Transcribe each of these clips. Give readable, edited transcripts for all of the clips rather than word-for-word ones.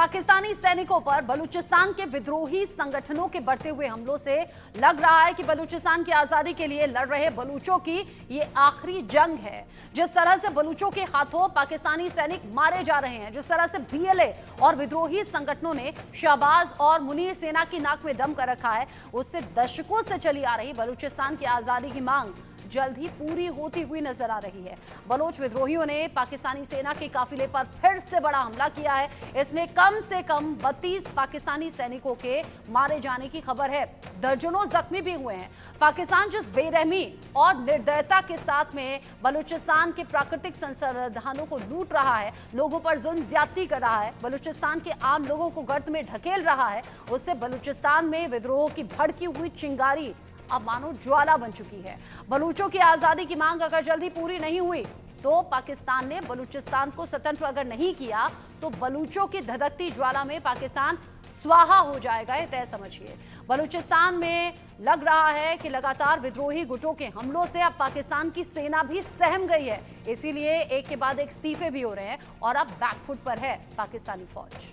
पाकिस्तानी सैनिकों पर बलूचिस्तान के विद्रोही संगठनों के बढ़ते हुए हमलों से लग रहा है कि बलूचिस्तान की आजादी के लिए लड़ रहे बलूचों की ये आखिरी जंग है। जिस तरह से बलूचों के हाथों पाकिस्तानी सैनिक मारे जा रहे हैं, जिस तरह से बीएलए और विद्रोही संगठनों ने शहबाज और मुनीर सेना की नाक में दम कर रखा है, उससे दशकों से चली आ रही बलूचिस्तान की आजादी की मांग जल्द ही पूरी होती हुई नजर आ रही है। बलोच विद्रोहियों ने पाकिस्तानी सेना के काफिले पर फिर से बड़ा हमला किया है। इसमें कम से कम 32 पाकिस्तानी सैनिकों के मारे जाने की खबर है। दर्जनों जख्मी भी हुए हैं। पाकिस्तान जिस बेरहमी और निर्दयता के साथ में बलूचिस्तान के प्राकृतिक संसाधनों को लूट रहा है, लोगों पर जुल्म ज्यादती कर रहा है, बलूचिस्तान के आम लोगों को गर्त में ढकेल रहा है, उससे बलूचिस्तान में विद्रोह की भड़की हुई चिंगारी अब मानो ज्वाला बन चुकी है। बलूचों की आजादी की मांग अगर जल्दी पूरी नहीं हुई तो पाकिस्तान ने बलूचिस्तान को स्वतंत्र अगर नहीं किया तो बलूचों की धधकती ज्वाला में पाकिस्तान स्वाहा हो जाएगा, ये तय समझिए। बलूचिस्तान में लग रहा है कि लगातार विद्रोही गुटों के हमलों से अब पाकिस्तान की सेना भी सहम गई है, इसीलिए एक के बाद एक इस्तीफे भी हो रहे हैं और अब बैकफुट पर है पाकिस्तानी फौज।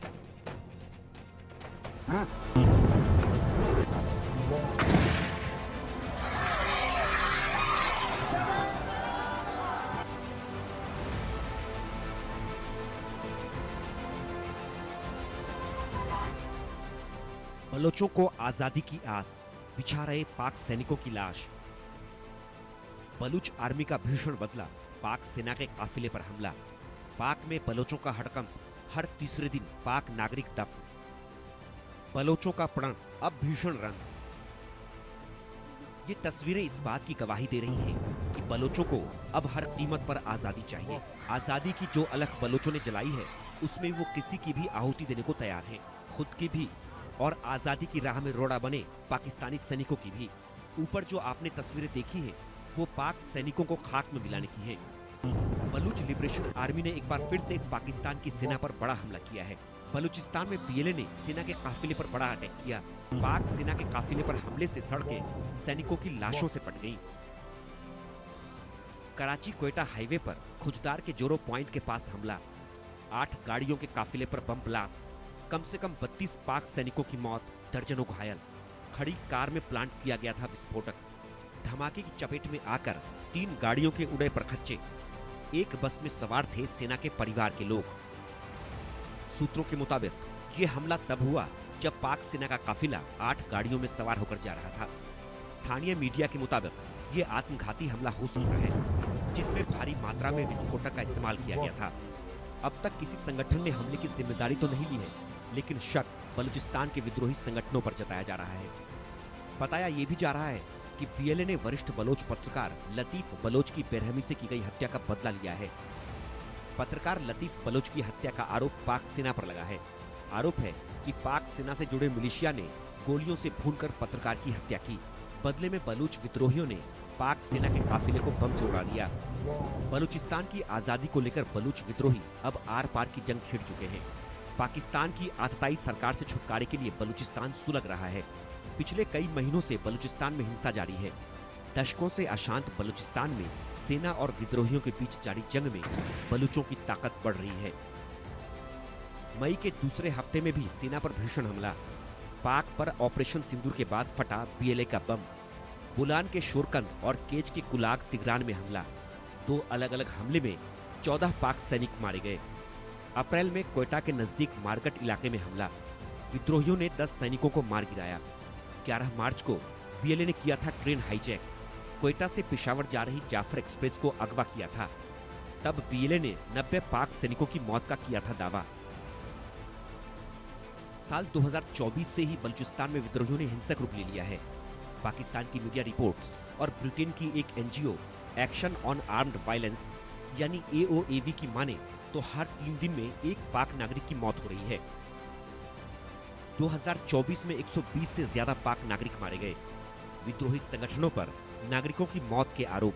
बलोचों को आजादी की आस, बिछा रहे पाक सैनिकों की लाश। बलूच आर्मी का भीषण बदला, पाक सेना के काफिले पर हमला। पाक में बलोचों का हड़कंप, हर तीसरे दिन पाक नागरिक दफन। बलोचों का प्रण अब भीषण रंग। ये तस्वीरें इस बात की गवाही दे रही हैं कि बलोचों को अब हर कीमत पर आजादी चाहिए। आजादी की जो अलख बलोचों ने जलाई है, उसमें वो किसी की भी आहुति देने को तैयार हैं, खुद की भी और आजादी की राह में रोड़ा बने पाकिस्तानी सैनिकों की भी। ऊपर जो आपने तस्वीरें देखी हैं, वो पाक सैनिकों को खाक में मिलाने की हैं। बलूच लिबरेशन आर्मी ने एक बार फिर से पाकिस्तान की सेना पर बड़ा हमला किया है। बलूचिस्तान में बीएलए ने सेना के काफिले पर बड़ा अटैक किया। पाक सेना के काफिले पर हमले से सड़कें सैनिकों की लाशों से पट गईं। कराची कोयटा हाईवे पर खुजदार के जोरो पॉइंट के पास हमला। 8 गाड़ियों के काफिले पर बम ब्लास्ट। कम से कम 32 पाक सैनिकों की मौत, दर्जनों घायल। खड़ी कार में प्लांट किया गया था विस्फोटक। धमाके की चपेट में आकर 3 गाड़ियों के उड़े परखच्चे। एक बस में सवार थे सेना के परिवार के लोग। सूत्रों के मुताबिक ये हमला तब हुआ जब पाक सेना का काफिला 8 गाड़ियों में सवार होकर जा रहा था। स्थानीय मीडिया के मुताबिक ये आत्मघाती हमला हो सकता है, जिसमें भारी मात्रा में विस्फोटक का इस्तेमाल किया गया था। अब तक किसी संगठन ने हमले की जिम्मेदारी तो नहीं ली है, लेकिन शक बलूचिस्तान के विद्रोही संगठनों पर जताया जा रहा है। बताया ये भी जा रहा है कि बीएलए ने वरिष्ठ बलोच पत्रकार लतीफ बलोच की बेरहमी से की गई हत्या का बदला लिया है। पत्रकार लतीफ बलोच की हत्या का आरोप पाक सेना पर लगा है। आरोप है कि पाक सेना से जुड़े मिलिशिया ने गोलियों से भूनकर पत्रकार की हत्या की। बदले में बलूच विद्रोहियों ने पाक सेना के काफिले को बम से उड़ा दिया। बलूचिस्तान की आजादी को लेकर बलूच विद्रोही अब आर पार की जंग छिड़ चुके हैं। पाकिस्तान की आतताई सरकार से छुटकारे के लिए बलूचिस्तान सुलग रहा है। पिछले कई महीनों से बलूचिस्तान में हिंसा जारी है। दशकों से अशांत बलूचिस्तान में सेना और विद्रोहियों के बीच जारी जंग में बलूचों की ताकत बढ़ रही है। मई के दूसरे हफ्ते में भी सेना पर भीषण हमला। पाक पर ऑपरेशन सिंदूर के बाद फटा बीएलए का बम। बुलान के शोरकंद और केज के कुलाग तिगरान में हमला। 2 अलग अलग हमले में 14 पाक सैनिक मारे गए। अप्रैल में कोयटा के नजदीक मारकट इलाके में हमला। विद्रोहियों ने 10 सैनिकों को मार गिराया। 11 मार्च को बीएलए ने किया था ट्रेन हाईजैक। कोयटा से पेशावर जा रही जाफर एक्सप्रेस को अगवा किया था। तब बीएलए ने 90 पाक सैनिकों की मौत का किया था दावा। साल 2024 से ही बलूचिस्तान में विद्रोहियों ने हिंसक रूप ले लिया है। पाकिस्तान की मीडिया रिपोर्ट्स और ब्रिटेन की एक NGO action on armed violence यानी AOAV की माने तो हर 3 दिन में एक पाक नागरिक की मौत हो रही है। 2024 में 120 से ज्यादा पाक नागरिक मारे गए। विद्रोही संगठनों पर नागरिकों की मौत के आरोप।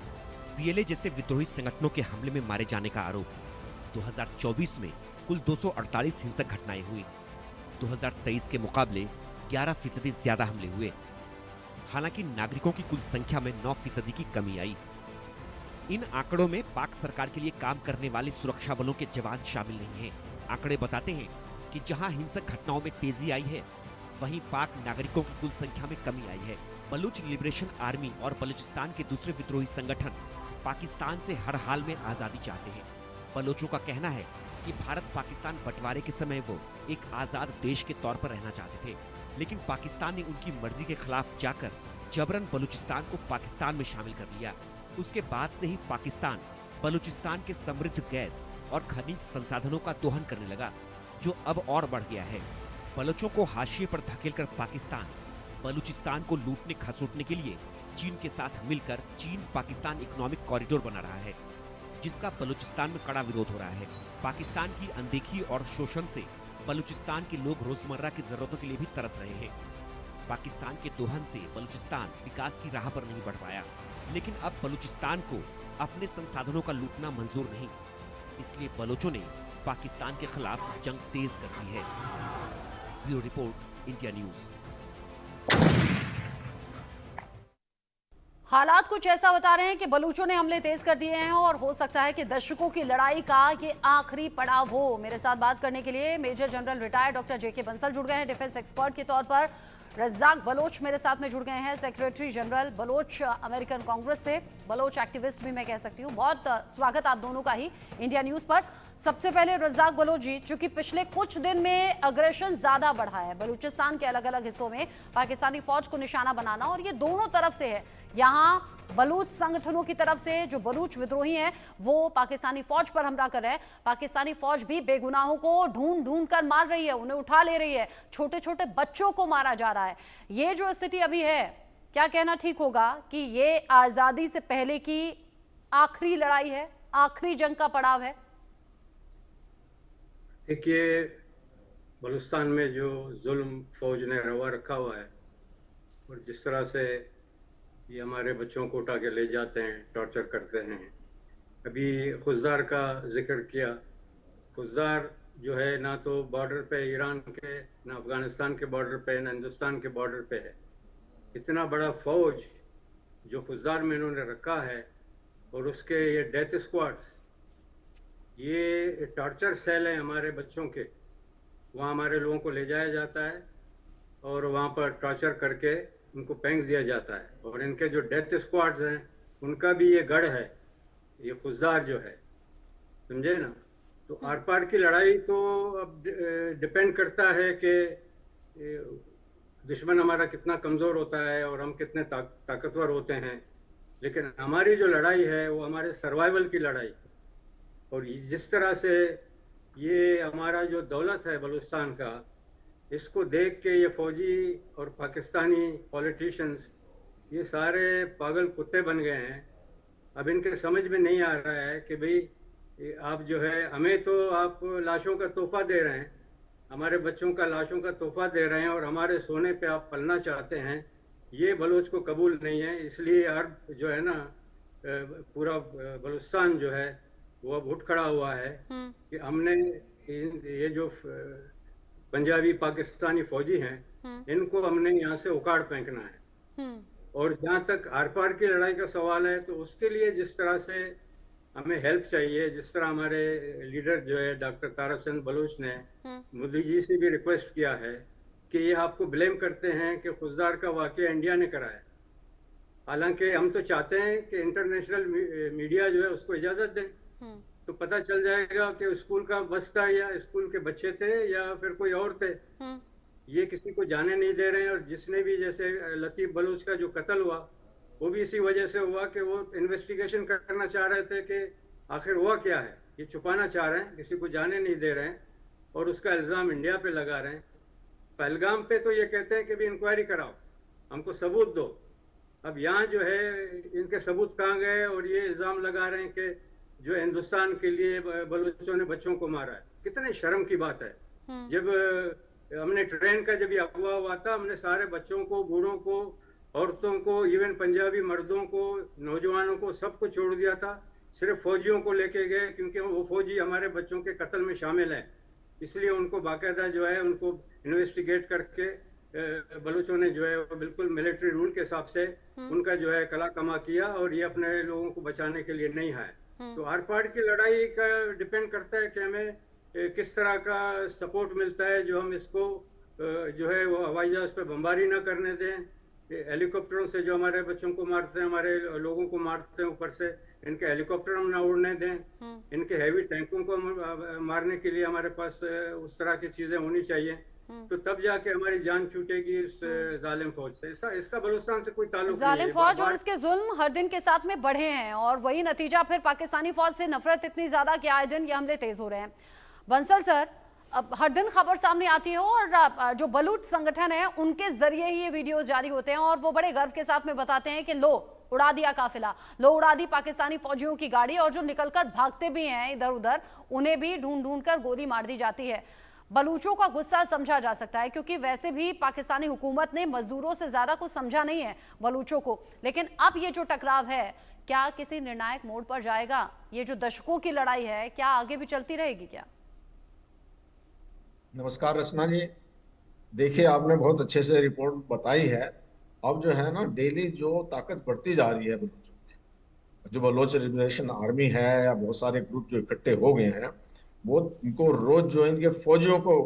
बीएलए जैसे विद्रोही संगठनों के हमले में मारे जाने का आरोप। 2024 में कुल 248 हिंसक घटनाएं हुई। 2023 के मुकाबले 11% ज्यादा हमले हुए। हालांकि नागरिकों की कुल संख्या में 9% की कमी आई। इन आंकड़ों में पाक सरकार के लिए काम करने वाले सुरक्षा बलों के जवान शामिल नहीं हैं। आंकड़े बताते हैं कि जहां हिंसक घटनाओं में तेजी आई है, वहीं पाक नागरिकों की कुल संख्या में कमी आई है। बलूच लिबरेशन आर्मी और बलूचिस्तान के दूसरे विद्रोही संगठन पाकिस्तान से हर हाल में आजादी चाहते हैं। बलोचों का कहना है कि भारत पाकिस्तान बंटवारे के समय वो एक आजाद देश के तौर पर रहना चाहते थे, लेकिन पाकिस्तान ने उनकी मर्जी के खिलाफ जाकर जबरन बलूचिस्तान को पाकिस्तान में शामिल कर लिया। उसके बाद से ही पाकिस्तान बलूचिस्तान के समृद्ध गैस और खनिज संसाधनों का दोहन करने लगा, जो अब और बढ़ गया है। बलोचों को हाशिए पर धकेलकर पाकिस्तान बलूचिस्तान को लूटने खसोटने के लिए चीन के साथ मिलकर चीन पाकिस्तान इकोनॉमिक कॉरिडोर बना रहा है, जिसका बलूचिस्तान में कड़ा विरोध हो रहा है। पाकिस्तान की अनदेखी और शोषण से बलूचिस्तान के लोग रोजमर्रा की जरूरतों के लिए भी तरस रहे हैं। पाकिस्तान के दोहन से बलूचिस्तान विकास की राह पर नहीं बढ़ पाया, लेकिन अब बलूचिस्तान को अपने संसाधनों का लूटना मंजूर नहीं, इसलिए बलोचों ने पाकिस्तान के खिलाफ जंग तेज कर दी है। Bureau report, India news. हालात कुछ ऐसा बता रहे हैं कि बलूचों ने हमले तेज कर दिए हैं और हो सकता है कि दशकों की लड़ाई का ये आखिरी पड़ाव हो। मेरे साथ बात करने के लिए मेजर जनरल रिटायर्ड डॉक्टर जेके बंसल जुड़ गए हैं डिफेंस एक्सपर्ट के तौर पर। रज्जाक बलोच मेरे साथ में जुड़ गए हैं, secretary general Baloch American Congress से, बलोच एक्टिविस्ट भी मैं कह सकती हूँ। बहुत स्वागत आप दोनों का ही इंडिया न्यूज पर। सबसे पहले रज्जाक बलोच जी, चूंकि पिछले कुछ दिन में अग्रेशन ज्यादा बढ़ा है, बलूचिस्तान के अलग अलग हिस्सों में पाकिस्तानी फौज को निशाना बनाना, और ये दोनों तरफ से है। यहाँ बलूच संगठनों की तरफ से जो बलूच विद्रोही हैं वो पाकिस्तानी फौज पर हमला कर रहे हैं। पाकिस्तानी फौज भी बेगुनाहों को ढूंढ ढूंढ कर मार रही है, उन्हें उठा ले रही है, छोटे छोटे बच्चों को मारा जा रहा है। ये जो स्थिति अभी है, क्या कहना ठीक होगा कि ये आजादी से पहले की आखिरी लड़ाई है, आखिरी जंग का पड़ाव है? देखिए, बलूचिस्तान में जो जुल्म फौज ने रवा रखा हुआ है और जिस तरह से ये हमारे बच्चों को उठा के ले जाते हैं, टॉर्चर करते हैं। अभी खुजदार का जिक्र किया। खुजदार जो है ना तो बॉर्डर पे ईरान के, ना अफ़गानिस्तान के बॉर्डर पे, ना हिंदुस्तान के बॉर्डर पे है। इतना बड़ा फौज जो खुजदार में इन्होंने रखा है, और उसके ये डेथ स्क्वाड्स, ये टॉर्चर सेल हैं हमारे बच्चों के। वहाँ हमारे लोगों को ले जाया जाता है और वहाँ पर टॉर्चर करके उनको पेंग दिया जाता है। और इनके जो डेथ स्क्वाड्स हैं उनका भी ये गढ़ है, ये खुजदार जो है, समझे ना। तो आर पार की लड़ाई तो अब डिपेंड करता है कि दुश्मन हमारा कितना कमज़ोर होता है और हम कितने ताकतवर होते हैं। लेकिन हमारी जो लड़ाई है वो हमारे सर्वाइवल की लड़ाई। और जिस तरह से ये हमारा जो दौलत है बलूचिस्तान का, इसको देख के ये फौजी और पाकिस्तानी पॉलिटिशियंस ये सारे पागल कुत्ते बन गए हैं। अब इनके समझ में नहीं आ रहा है कि भाई आप जो है, हमें तो आप लाशों का तोहफा दे रहे हैं, हमारे बच्चों का लाशों का तोहफा दे रहे हैं, और हमारे सोने पे आप पलना चाहते हैं। ये बलूच को कबूल नहीं है। इसलिए हर जो है ना, पूरा बलूचिस्तान जो है वो अब उठ खड़ा हुआ है कि हमने ये जो पंजाबी पाकिस्तानी फौजी हैं, इनको हमने यहाँ से उखाड़ फेंकना है। और जहाँ तक आर पार की लड़ाई का सवाल है, तो उसके लिए जिस तरह से हमें हेल्प चाहिए, जिस तरह हमारे लीडर जो है डॉक्टर तारक चंद बलूच ने मोदी जी से भी रिक्वेस्ट किया है कि ये आपको ब्लेम करते हैं कि खुजदार का वाकया इंडिया ने कराया। हालांकि हम तो चाहते हैं कि इंटरनेशनल मीडिया जो है उसको इजाज़त दें, तो पता चल जाएगा कि स्कूल का बस था या स्कूल के बच्चे थे या फिर कोई और थे। ये किसी को जाने नहीं दे रहे हैं। और जिसने भी, जैसे लतीफ़ बलूच का जो कत्ल हुआ, वो भी इसी वजह से हुआ कि वो इन्वेस्टिगेशन करना चाह रहे थे कि आखिर हुआ क्या है। ये छुपाना चाह रहे हैं, किसी को जाने नहीं दे रहे हैं, और उसका इल्ज़ाम इंडिया पे लगा रहे हैं। पहलगाम पे तो ये कहते हैं कि भी इंक्वायरी कराओ, हमको सबूत दो। अब यहाँ जो है इनके सबूत कहाँ गए, और ये इल्ज़ाम लगा रहे हैं कि जो हिंदुस्तान के लिए बलूचों ने बच्चों को मारा है। कितने शर्म की बात है। जब हमने ट्रेन का जब अगवा हुआ था, हमने सारे बच्चों को, बूढ़ों को, औरतों को, इवन पंजाबी मर्दों को, नौजवानों को, सबको छोड़ दिया था। सिर्फ फौजियों को लेके गए, क्योंकि वो फौजी हमारे बच्चों के कत्ल में शामिल हैं। इसलिए उनको बाकायदा जो है उनको इन्वेस्टिगेट करके बलूचों ने जो है वो बिल्कुल मिलिट्री रूल के हिसाब से उनका जो है कला कमा किया, और ये अपने लोगों को बचाने के लिए नहीं है। तो आर पार की लड़ाई का डिपेंड करता है कि हमें किस तरह का सपोर्ट मिलता है जो हम इसको जो है वो हवाई जहाज पे बमबारी ना करने दें। ये हेलीकॉप्टरों से जो हमारे बच्चों को मारते हैं, हमारे लोगों को मारते हैं ऊपर से, इनके हेलीकॉप्टर हम ना उड़ने दें। इनके हैवी टैंकों को मारने के लिए हमारे पास उस तरह की चीजें होनी चाहिए। तो तब जाके हमारी जान छूटेगी इस जालिम फौज से। इसका बलूचिस्तान से कोई ताल्लुक नहीं जालिम है। फौज और इसके जुल्म हर दिन के साथ में बढ़े हैं और वही नतीजा फिर पाकिस्तानी फौज से नफरत इतनी ज्यादा कि आए दिन ये हमले तेज हो रहे हैं। बंसल सर, अब हर दिन खबर सामने आती है और जो बलूच संगठन है उनके जरिए ही ये वीडियो जारी होते हैं और वो बड़े गर्व के साथ में बताते हैं कि लो उड़ा दिया काफिला, लो उड़ा दी पाकिस्तानी फौजियों की गाड़ी, और जो निकलकर भागते भी हैं इधर उधर उन्हें भी ढूंढ ढूंढ कर गोली मार दी जाती है। बलूचों का गुस्सा समझा जा सकता है क्योंकि वैसे भी पाकिस्तानी हुकूमत ने मजदूरों से ज्यादा कुछ समझा नहीं है बलूचों को, लेकिन अब ये जो टकराव है क्या किसी निर्णायक मोड़ पर जाएगा? ये जो दशकों की लड़ाई है क्या आगे भी चलती रहेगी क्या? नमस्कार रचना जी। देखिए, आपने बहुत अच्छे से रिपोर्ट बताई है। अब जो है ना, डेली जो ताकत बढ़ती जा रही है बलूचों की, जो बलोच लिबरेशन आर्मी है या बहुत सारे ग्रुप जो इकट्ठे हो गए हैं, वो इनको रोज जो इनके फौजियों को,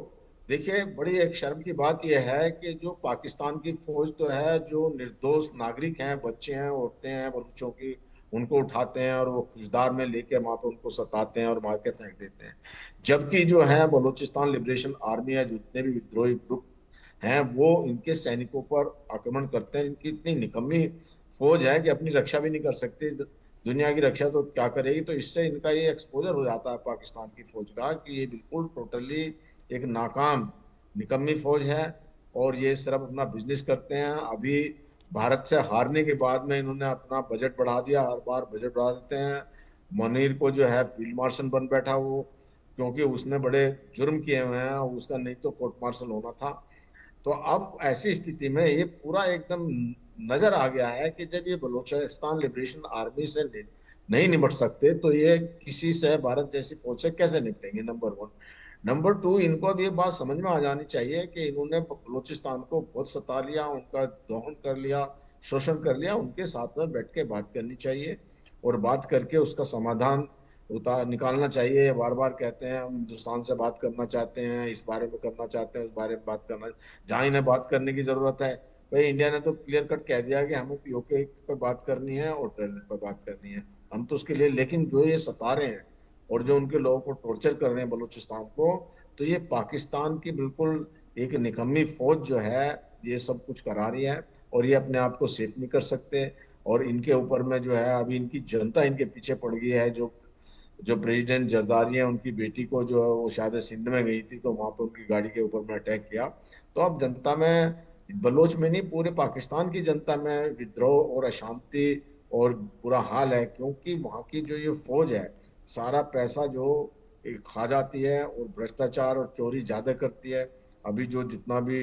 देखिए बड़ी एक शर्म की बात यह है कि जो पाकिस्तान की फौज तो है, जो निर्दोष नागरिक हैं, बच्चे हैं, औरतें हैं बलूचों की, उनको उठाते हैं और वो फौजदार में लेके वहां पे उनको सताते हैं और मार के फेंक देते हैं। जबकि जो है बलूचिस्तान लिबरेशन आर्मी है, जितने भी विद्रोही ग्रुप हैं, वो इनके सैनिकों पर आक्रमण करते हैं। इनकी इतनी निकम्मी फौज है कि अपनी रक्षा भी नहीं कर सकती, दुनिया की रक्षा तो क्या करेगी। तो इससे इनका ये एक्सपोजर हो जाता है पाकिस्तान की फौज का कि ये बिल्कुल टोटली एक नाकाम निकम्मी फौज है और ये सिर्फ अपना बिजनेस करते हैं। अभी भारत से हारने के बाद में इन्होंने अपना बजट बढ़ा दिया, हर बार बजट बढ़ा देते हैं। मुनीर को जो है फील्ड मार्शल बन बैठा वो, क्योंकि उसने बड़े जुर्म किए हुए हैं, उसका नहीं तो कोर्ट मार्शल होना था। तो अब ऐसी स्थिति में ये पूरा एकदम नजर आ गया है कि जब ये बलूचिस्तान लिबरेशन आर्मी से नहीं निपट सकते तो ये किसी से, भारत जैसी फौज से कैसे निपटेंगे? Number one. नंबर टू, इनको अब ये बात समझ में आ जानी चाहिए कि इन्होंने बलूचिस्तान को बहुत सता लिया, उनका दोहन कर लिया, शोषण कर लिया। उनके साथ में बैठ के बात करनी चाहिए और बात करके उसका समाधान निकालना चाहिए। बार बार कहते हैं हम हिंदुस्तान से बात करना चाहते हैं, इस बारे में करना चाहते हैं, उस बारे में बात करना, जहाँ इन्हें बात करने की जरूरत है। भाई इंडिया ने तो क्लियर कट कह दिया कि हमें पीओके पे बात करनी है और ट्रेलर पे बात करनी है, हम तो उसके लिए। लेकिन जो ये सता रहे हैं और जो उनके लोगों को टॉर्चर कर रहे हैं बलूचिस्तान को, तो ये पाकिस्तान की बिल्कुल एक निकम्मी फौज जो है ये सब कुछ करा रही है और ये अपने आप को सेफ नहीं कर सकते। और इनके ऊपर में जो है अभी इनकी जनता इनके पीछे पड़ गई है। जो जो प्रेसिडेंट जरदारी है, उनकी बेटी को जो है वो शायद सिंध में गई थी तो वहां पर उनकी गाड़ी के ऊपर में अटैक किया। तो अब जनता में, बलोच में नहीं पूरे पाकिस्तान की जनता में विद्रोह और अशांति और बुरा हाल है, क्योंकि वहां की जो ये फौज है सारा पैसा जो खा जाती है और भ्रष्टाचार और चोरी ज्यादा करती है। अभी जो जितना भी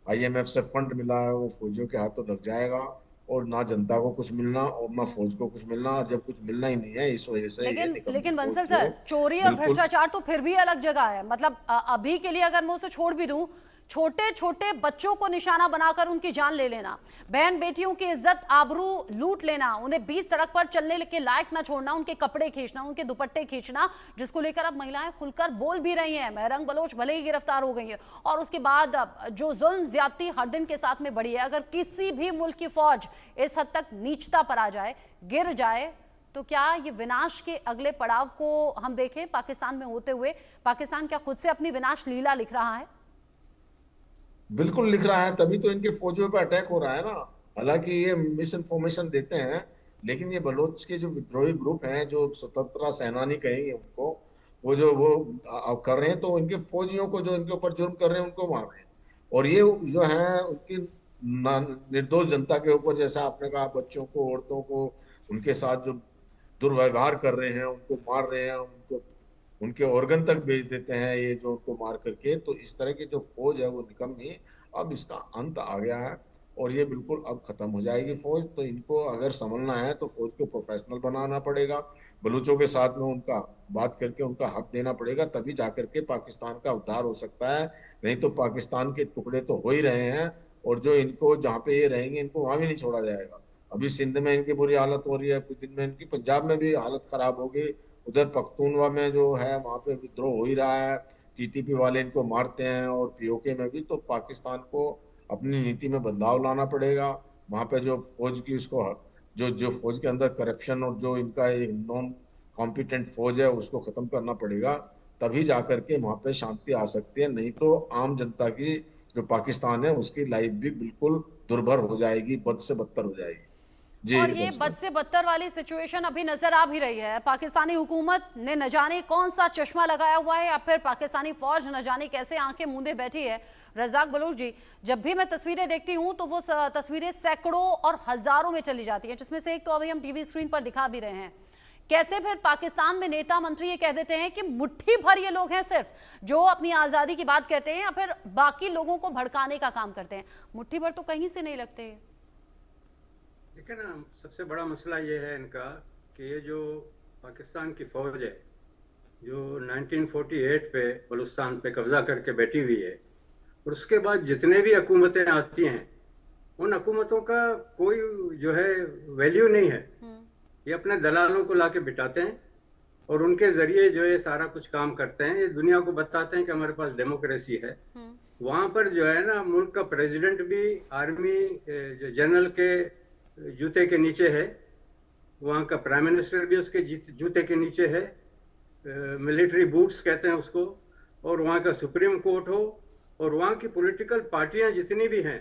आईएमएफ से फंड मिला है वो फौजियों के हाथों लग जाएगा और ना जनता को कुछ मिलना और ना फौज को कुछ मिलना। और जब कुछ मिलना ही नहीं है, इस वजह से लेकिन बंसल सर, चोरी और भ्रष्टाचार तो फिर भी अलग जगह है। मतलब अभी के लिए अगर मैं उसे छोड़ भी दूं, छोटे छोटे बच्चों को निशाना बनाकर उनकी जान ले लेना, बहन बेटियों की इज्जत आबरू लूट लेना, उन्हें बीच सड़क पर चलने के लायक ना छोड़ना, उनके कपड़े खींचना, उनके दुपट्टे खींचना, जिसको लेकर अब महिलाएं खुलकर बोल भी रही हैं। महरंग बलोच भले ही गिरफ्तार हो गई है और उसके बाद जो जुल्म ज्यादती हर दिन के साथ में बढ़ी है, अगर किसी भी मुल्क की फौज इस हद तक नीचता पर आ जाए, गिर जाए, तो क्या ये विनाश के अगले पड़ाव को हम देखें पाकिस्तान में होते हुए? पाकिस्तान क्या खुद से अपनी विनाश लीला लिख रहा है? बिल्कुल लिख रहा है, तभी तो इनके फौजियों पे अटैक हो रहा है ना। हालांकि ये मिस इन्फॉर्मेशन देते हैं, लेकिन ये बलोच के जो विद्रोही ग्रुप हैं, जो स्वतंत्रता सेनानी कहेंगे उनको, वो जो वो कर रहे हैं, तो इनके फौजियों को जो इनके ऊपर जुर्म कर रहे हैं उनको मार रहे हैं। और ये जो है उनकी निर्दोष जनता के ऊपर, जैसा आपने कहा, बच्चों को, औरतों को, उनके साथ जो दुर्व्यवहार कर रहे हैं, उनको मार रहे हैं, उनको उनके ऑर्गन तक बेच देते हैं ये जो उनको मार करके। तो इस तरह की जो फौज है वो निकम्मी, अब इसका अंत आ गया है और ये बिल्कुल अब खत्म हो जाएगी फौज। तो इनको अगर संभलना है तो फौज को प्रोफेशनल बनाना पड़ेगा, बलूचों के साथ में उनका बात करके उनका हक देना पड़ेगा, तभी जाकर के पाकिस्तान का उद्धार हो सकता है। नहीं तो पाकिस्तान के टुकड़े तो हो ही रहे हैं और जो इनको जहाँ पे ये रहेंगे इनको वहां भी नहीं छोड़ा जाएगा। अभी सिंध में इनकी बुरी हालत हो रही है, कुछ दिन में इनकी पंजाब में भी हालत खराब होगी। उधर पख्तूनवा में जो है वहां पे विद्रोह हो ही रहा है, टीटीपी वाले इनको मारते हैं, और पीओके में भी। तो पाकिस्तान को अपनी नीति में बदलाव लाना पड़ेगा। वहां पे जो फौज की उसको जो जो फौज के अंदर करप्शन और जो इनका एक नॉन कॉम्पिटेंट फौज है उसको खत्म करना पड़ेगा, तभी जाकर के वहां पे शांति आ सकती है। नहीं तो आम जनता की जो पाकिस्तान है उसकी लाइफ भी बिल्कुल दुर्भर हो जाएगी, बद से बदतर हो जाएगी। जी और ये बद से बदतर वाली सिचुएशन अभी नजर आ भी रही है। पाकिस्तानी हुकूमत ने न जाने कौन सा चश्मा लगाया हुआ है, या फिर पाकिस्तानी फौज न जाने कैसे आंखें मूंदे बैठी है। रज़ाक बलूच जी, जब भी मैं तस्वीरें देखती हूं तो वो तस्वीरें सैकड़ों और हजारों में चली जाती हैं, जिसमें से एक तो अभी हम टीवी स्क्रीन पर दिखा भी रहे हैं। कैसे फिर पाकिस्तान में नेता मंत्री ये कह देते हैं कि मुट्ठी भर ये लोग हैं सिर्फ जो अपनी आजादी की बात कहते हैं, या फिर बाकी लोगों को भड़काने का काम करते हैं। मुट्ठी भर तो कहीं से नहीं लगते। देखिए ना, सबसे बड़ा मसला ये है इनका कि ये जो पाकिस्तान की फौज है जो 1948 पे बलूचिस्तान पे कब्जा करके बैठी हुई है, और उसके बाद जितने भी हुकूमतें आती हैं उन हुकूमतों का कोई जो है वैल्यू नहीं है। ये अपने दलालों को लाके बिठाते हैं और उनके जरिए जो है सारा कुछ काम करते हैं। ये दुनिया को बताते हैं कि हमारे पास डेमोक्रेसी है। वहां पर जो है ना, मुल्क का प्रेसिडेंट भी आर्मी जनरल के जूते के नीचे है, वहाँ का प्राइम मिनिस्टर भी उसके जूते के नीचे है, मिलिट्री बूट्स कहते हैं उसको, और वहाँ का सुप्रीम कोर्ट हो, और वहाँ की पॉलिटिकल पार्टियां जितनी भी हैं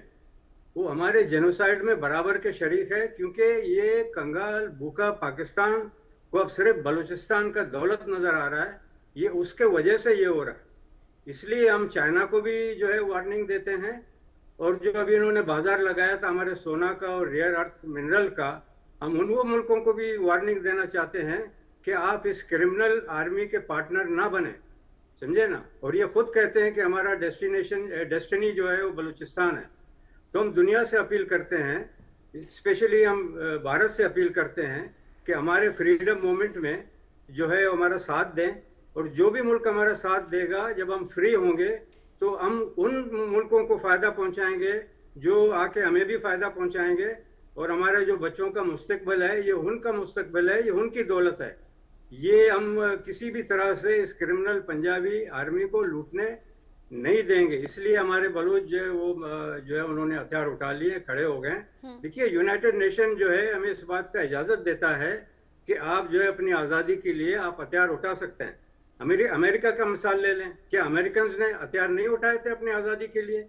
वो हमारे जेनोसाइड में बराबर के शरीक है। क्योंकि ये कंगाल भूखा पाकिस्तान को अब सिर्फ बलूचिस्तान का दौलत नजर आ रहा है, ये उसके वजह से ये हो रहा है। इसलिए हम चाइना को भी जो है वार्निंग देते हैं, और जो अभी इन्होंने बाजार लगाया था हमारे सोना का और रेयर अर्थ मिनरल का, हम उन वो मुल्कों को भी वार्निंग देना चाहते हैं कि आप इस क्रिमिनल आर्मी के पार्टनर ना बने, समझे ना। और ये खुद कहते हैं कि हमारा डेस्टिनी जो है वो बलूचिस्तान है। तो हम दुनिया से अपील करते हैं, स्पेशली हम भारत से अपील करते हैं कि हमारे फ्रीडम मूवमेंट में जो है हमारा साथ दें, और जो भी मुल्क हमारा साथ देगा, जब हम फ्री होंगे तो हम उन मुल्कों को फ़ायदा पहुंचाएंगे जो आके हमें भी फ़ायदा पहुंचाएंगे, और हमारे जो बच्चों का मुस्तकबिल है ये उनका मुस्तकबिल है, ये उनकी दौलत है। ये हम किसी भी तरह से इस क्रिमिनल पंजाबी आर्मी को लूटने नहीं देंगे। इसलिए हमारे बलूच जो है वो जो है उन्होंने हथियार उठा लिए, खड़े हो गए। देखिए, यूनाइटेड नेशन जो है हमें इस बात का इजाज़त देता है कि आप जो है अपनी आज़ादी के लिए आप हथियार उठा सकते हैं। अमेरिका का मिसाल ले लें, क्या अमेरिकन ने हथियार नहीं उठाए थे अपनी आज़ादी के लिए?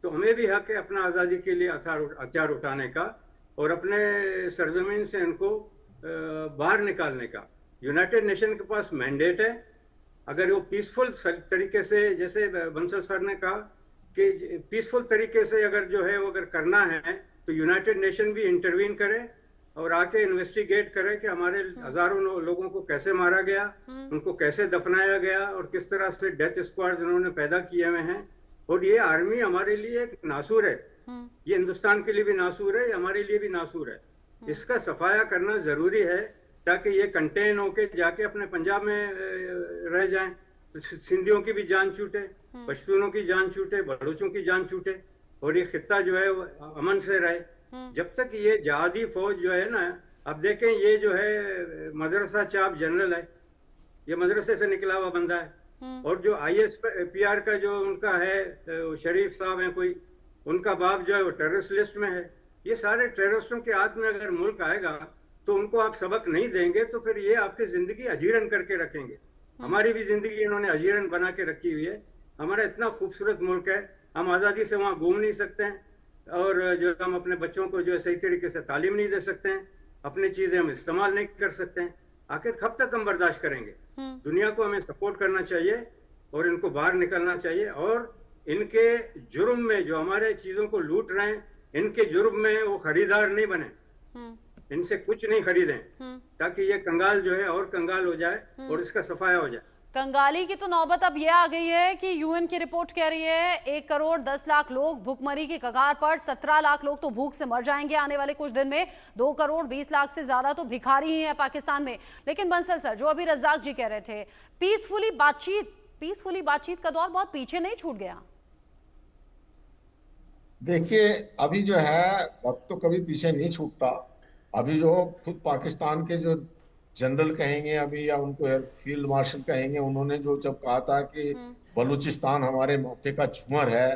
तो हमें भी हक है अपना आज़ादी के लिए हथियार उठाने का और अपने सरजमीन से इनको बाहर निकालने का। यूनाइटेड नेशन के पास मैंडेट है। अगर वो पीसफुल तरीके से, जैसे बंसल सर ने कहा कि पीसफुल तरीके से अगर जो है वो अगर करना है तो यूनाइटेड नेशन भी इंटरवीन करे और आके इन्वेस्टिगेट करे कि हमारे हजारों लोगों को कैसे मारा गया, उनको कैसे दफनाया गया, और किस तरह से डेथ स्क्वाड उन्होंने पैदा किए हुए हैं। और ये आर्मी हमारे लिए एक नासूर है, ये हिंदुस्तान के लिए भी नासूर है, हमारे लिए भी नासूर है। इसका सफाया करना जरूरी है ताकि ये कंटेन होके जाके अपने पंजाब में रह जाएं। तो सिंधियों की भी जान छूटे, पश्तूनों की जान छूटे, बलूचों की जान छूटे, और ये खित्ता जो है वो अमन से रहे। जब तक ये जहादी फौज जो है ना, अब देखें ये जो है मदरसा चाप जनरल है, ये मदरसे से निकला हुआ बंदा है। और जो ISPR का जो उनका है शरीफ साहब है कोई, उनका बाप जो है वो टेररिस्ट लिस्ट में है। ये सारे टेररिस्टों के हाथ में अगर मुल्क आएगा तो उनको आप सबक नहीं देंगे तो फिर ये आपकी जिंदगी अजीरन करके रखेंगे। हमारी भी जिंदगी इन्होंने अजीरन बना के रखी हुई है। हमारा इतना खूबसूरत मुल्क है, हम आज़ादी से वहाँ घूम नहीं सकते हैं, और जो हम अपने बच्चों को जो है सही तरीके से तालीम नहीं दे सकते हैं, अपनी चीज़ें हम इस्तेमाल नहीं कर सकते हैं। आखिर कब तक हम बर्दाश्त करेंगे? दुनिया को हमें सपोर्ट करना चाहिए और इनको बाहर निकलना चाहिए, और इनके जुर्म में जो हमारे चीज़ों को लूट रहे हैं, इनके जुर्म में वो खरीदार नहीं बने, इनसे कुछ नहीं खरीदें, ताकि ये कंगाल जो है और कंगाल हो जाए और इसका सफाया हो जाए। कंगाली की तो नौबत अब यह आ गई है कि UN की रिपोर्ट कह रही है 1 करोड़ 10 लाख लोग भूखमरी की कगार पर, 17 लाख लोग तो भूख से मर जाएंगे आने वाले कुछ दिन में, 2 करोड़ 20 लाख से ज्यादा तो भिखारी ही है पाकिस्तान में। लेकिन बंसल सर, जो अभी रज़ाक जी कह रहे थे, पीसफुली बातचीत का दौर बहुत पीछे नहीं छूट गया? देखिए, अभी जो है वक्त तो कभी पीछे नहीं छूटता, अभी जो खुद पाकिस्तान के जो जनरल कहेंगे अभी, या उनको एयर फील्ड मार्शल कहेंगे, उन्होंने जो जब कहा था कि बलूचिस्तान हमारे माथे का झूमर है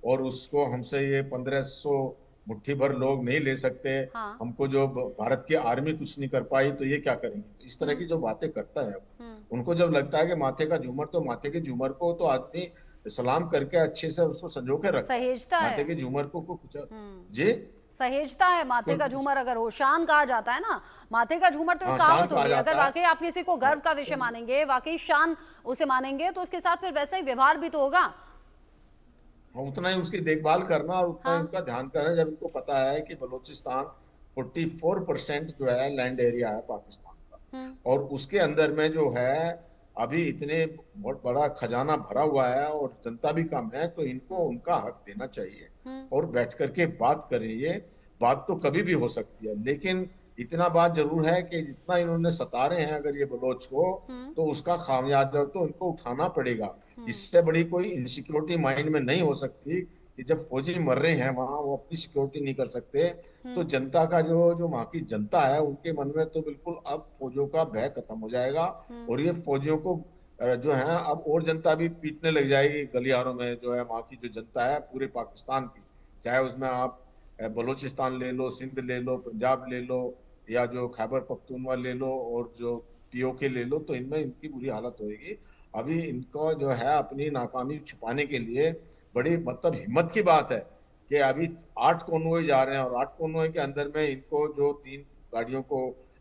और उसको हमसे ये 1500 मुट्ठी भर लोग नहीं ले सकते, हाँ। हमको जो भारत की आर्मी कुछ नहीं कर पाई तो ये क्या करेंगे, तो इस तरह की जो बातें करता है। उनको जब लगता है कि माथे का झूमर, तो माथे के झूमर को तो आदमी सलाम करके अच्छे से उसको संजो के रखता है। सहेजता है। माथे के झूमर को कुछ जी सहेजता है माथे का झूमर, अगर हो शान कहा जाता है ना, माथे का झूमर तो एक हाँ, कहावत शान कहा होती है। अगर जाता है। वाकई आप किसी को गर्व का विषय मानेंगे, वाकई शान उसे मानेंगे, तो उसके साथ फिर वैसा ही व्यवहार भी तो होगा। हाँ, उतना ही उसकी देखभाल करना और उतना ही हाँ। उनका ध्यान करना। जब इनको पता है कि बलूचिस्तान 44% जो है लैंड एरिया है पाकिस्तान का, और उसके अंदर में जो है अभी इतने बहुत बड़ा खजाना भरा हुआ है और जनता भी कम है, तो इनको उनका हक देना चाहिए और बैठ करके बात करें। ये बात तो कभी भी हो सकती है, लेकिन इतना बात जरूर है कि जितना इन्होंने सता रहे हैं अगर ये बलोच को, तो उसका खामियाजा तो इनको उठाना पड़ेगा। इससे बड़ी कोई इनसिक्योरिटी माइंड में नहीं हो सकती कि जब फौजी मर रहे हैं वहां, वो अपनी सिक्योरिटी नहीं कर सकते, तो जनता का जो जो वहां की जनता है उनके मन में तो बिल्कुल अब फौजियों का भय खत्म हो जाएगा। और ये फौजियों को जो है अब और जनता भी पीटने लग जाएगी गलियारों में। जो है वहां की जो जनता है पूरे पाकिस्तान की, चाहे उसमें आप बलूचिस्तान ले लो, सिंध ले लो, पंजाब ले लो, या जो खैबर पख्तूनवा ले लो, और जो पीओके ले लो, तो इनमें इनकी बुरी हालत होगी। अभी इनको जो है अपनी नाकामी छुपाने के लिए बड़ी मतलब हिम्मत की बात है कि अभी 8 कॉन्वॉय जा रहे हैं, और 8 कॉन्वॉय के अंदर में इनको जो 3 गाड़ियों को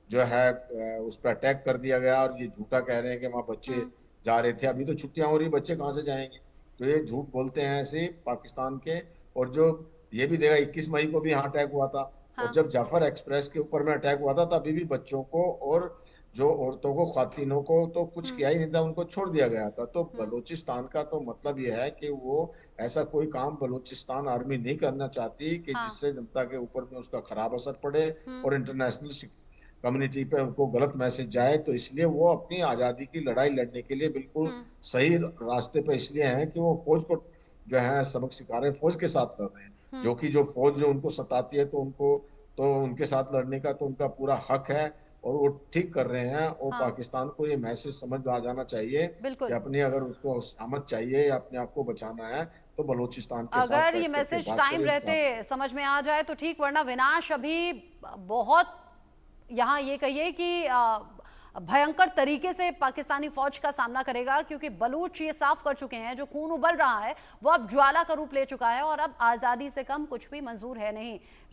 जो है उस पर अटैक कर दिया गया, और ये झूठा कह रहे हैं कि वहाँ बच्चे जा रहे थे। अभी तो छुट्टियां हो रही, बच्चे कहाँ से जाएंगे? तो ये झूठ बोलते हैं ऐसे पाकिस्तान के। और जो ये भी देखा 21 मई को भी यहाँ अटैक हुआ था, हाँ। और जब जाफर एक्सप्रेस के ऊपर में अटैक हुआ था तभी भी बच्चों को और जो औरतों को, ख्वातीनों को तो कुछ किया ही नहीं था, उनको छोड़ दिया गया था। तो बलूचिस्तान का तो मतलब यह है कि वो ऐसा कोई काम बलूचिस्तान आर्मी नहीं करना चाहती कि हाँ। जिससे जनता के ऊपर में उसका खराब असर पड़े और इंटरनेशनल कम्युनिटी पे उनको गलत मैसेज जाए। तो इसलिए वो अपनी आज़ादी की लड़ाई लड़ने के लिए बिल्कुल सही रास्ते पे इसलिए हैं कि वो फौज को जो है सबक सिखा रहे हैं, फौज के साथ कर रहे हैं। जो कि जो फौज जो उनको सताती है, तो उनको तो उनके साथ लड़ने का तो उनका पूरा हक है, और वो ठीक कर रहे हैं। और हाँ। पाकिस्तान को ये मैसेज समझ में आ जाना चाहिए बिल्कुल। कि अपनी अगर उसको सामत चाहिए या अपने आप को बचाना है, तो बलूचिस्तान के साथ अगर ये बैठ करके मैसेज बात टाइम करें। रहते समझ में आ जाए तो ठीक, वरना विनाश अभी बहुत यहाँ ये कहिए कि भयंकर तरीके से पाकिस्तानी फौज का सामना करेगा, क्योंकि बलूच ये साफ कर चुके हैं जो खून उबल रहा है वो अब ज्वाला का रूप ले चुका है, और अब आज़ादी से कम कुछ भी मंजूर है नहीं।